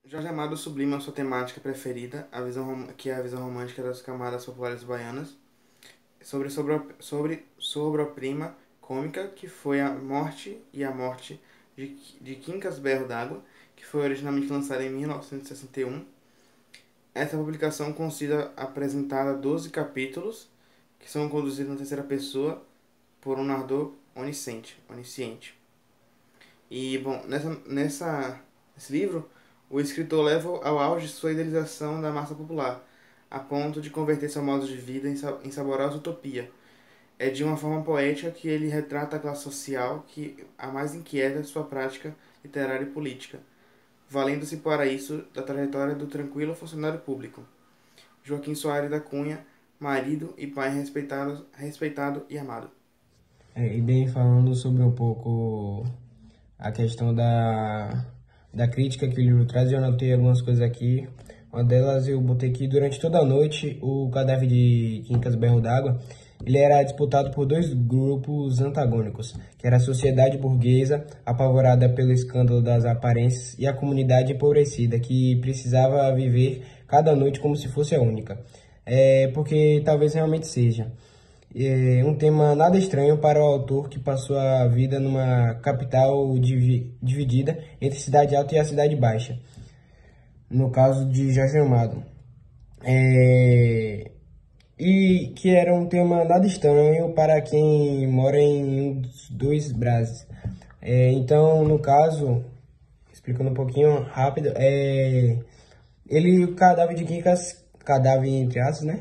Jorge Amado sublima sua temática preferida, que é a visão romântica das camadas populares baianas, sobre sua obra-prima cômica, que foi A Morte de Quincas Berro d'Água, que foi originalmente lançada em 1961. Essa publicação consiste apresentada 12 capítulos, que são conduzidos na terceira pessoa por um narrador onisciente. E, bom, nesse livro, o escritor leva ao auge sua idealização da massa popular, a ponto de converter seu modo de vida em saborosa utopia. É de uma forma poética que ele retrata a classe social que a mais inquieta sua prática literária e política, valendo-se para isso da trajetória do tranquilo funcionário público, Joaquim Soares da Cunha, marido e pai respeitado e amado. E bem, falando sobre um pouco a questão da crítica que o livro traz, eu anotei algumas coisas aqui. Uma delas eu botei que durante toda a noite o cadáver de Quincas Berro d'Água ele era disputado por dois grupos antagônicos, que era a sociedade burguesa, apavorada pelo escândalo das aparências, e a comunidade empobrecida, que precisava viver cada noite como se fosse a única. Porque talvez realmente seja. Um tema nada estranho para o autor que passou a vida numa capital dividida entre a cidade alta e a cidade baixa, no caso de Jorge Amado. E que era um tema nada estranho para quem mora em um dos dois Brasis. Então, no caso, explicando um pouquinho rápido, o cadáver de Quincas, cadáver entre aspas, né?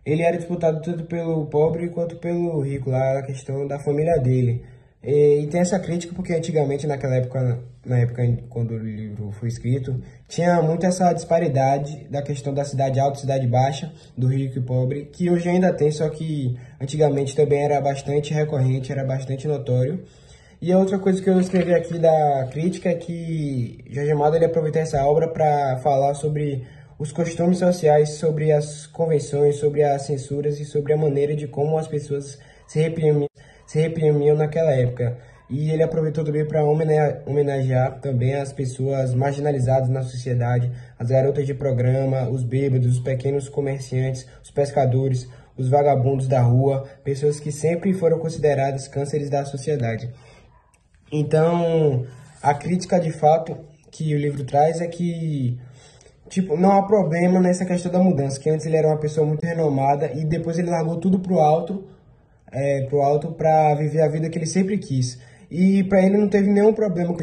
Ele era disputado tanto pelo pobre quanto pelo rico, lá a questão da família dele. E tem essa crítica porque antigamente, na época quando o livro foi escrito, tinha muito essa disparidade da questão da cidade alta e cidade baixa, do rico e pobre, que hoje ainda tem, só que antigamente também era bastante recorrente, era bastante notório. E a outra coisa que eu escrevi aqui da crítica é que Jorge Amado ele aproveitou essa obra para falar sobre os costumes sociais, sobre as convenções, sobre as censuras e sobre a maneira de como as pessoas se reprimiam naquela época. E ele aproveitou também para homenagear também as pessoas marginalizadas na sociedade, as garotas de programa, os bêbados, os pequenos comerciantes, os pescadores, os vagabundos da rua, pessoas que sempre foram consideradas cânceres da sociedade. Então, a crítica de fato que o livro traz é que não há problema nessa questão da mudança, que antes ele era uma pessoa muito renomada e depois ele largou tudo pro alto para viver a vida que ele sempre quis. E para ele não teve nenhum problema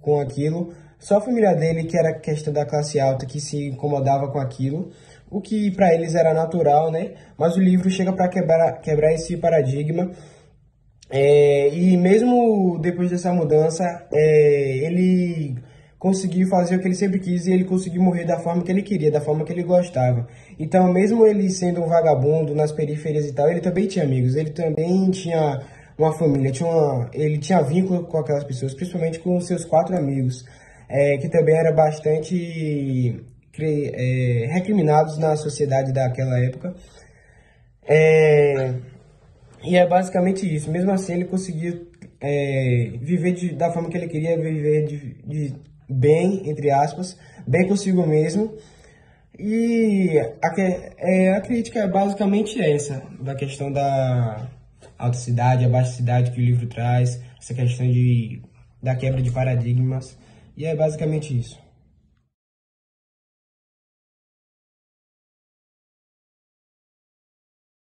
com aquilo, só a família dele, que era questão da classe alta, que se incomodava com aquilo, o que para eles era natural, né? Mas o livro chega para quebrar esse paradigma. E mesmo depois dessa mudança, ele conseguiu fazer o que ele sempre quis e ele conseguiu morrer da forma que ele queria, da forma que ele gostava. Então, mesmo ele sendo um vagabundo nas periferias e tal, ele também tinha amigos, ele também tinha uma família, ele tinha vínculo com aquelas pessoas, principalmente com os seus 4 amigos, que também eram bastante recriminados na sociedade daquela época. E é basicamente isso. Mesmo assim, ele conseguiu viver da forma que ele queria, viver bem, entre aspas, bem consigo mesmo. E a crítica é basicamente essa, da questão da alta cidade, a baixa cidade que o livro traz, essa questão da quebra de paradigmas, e é basicamente isso.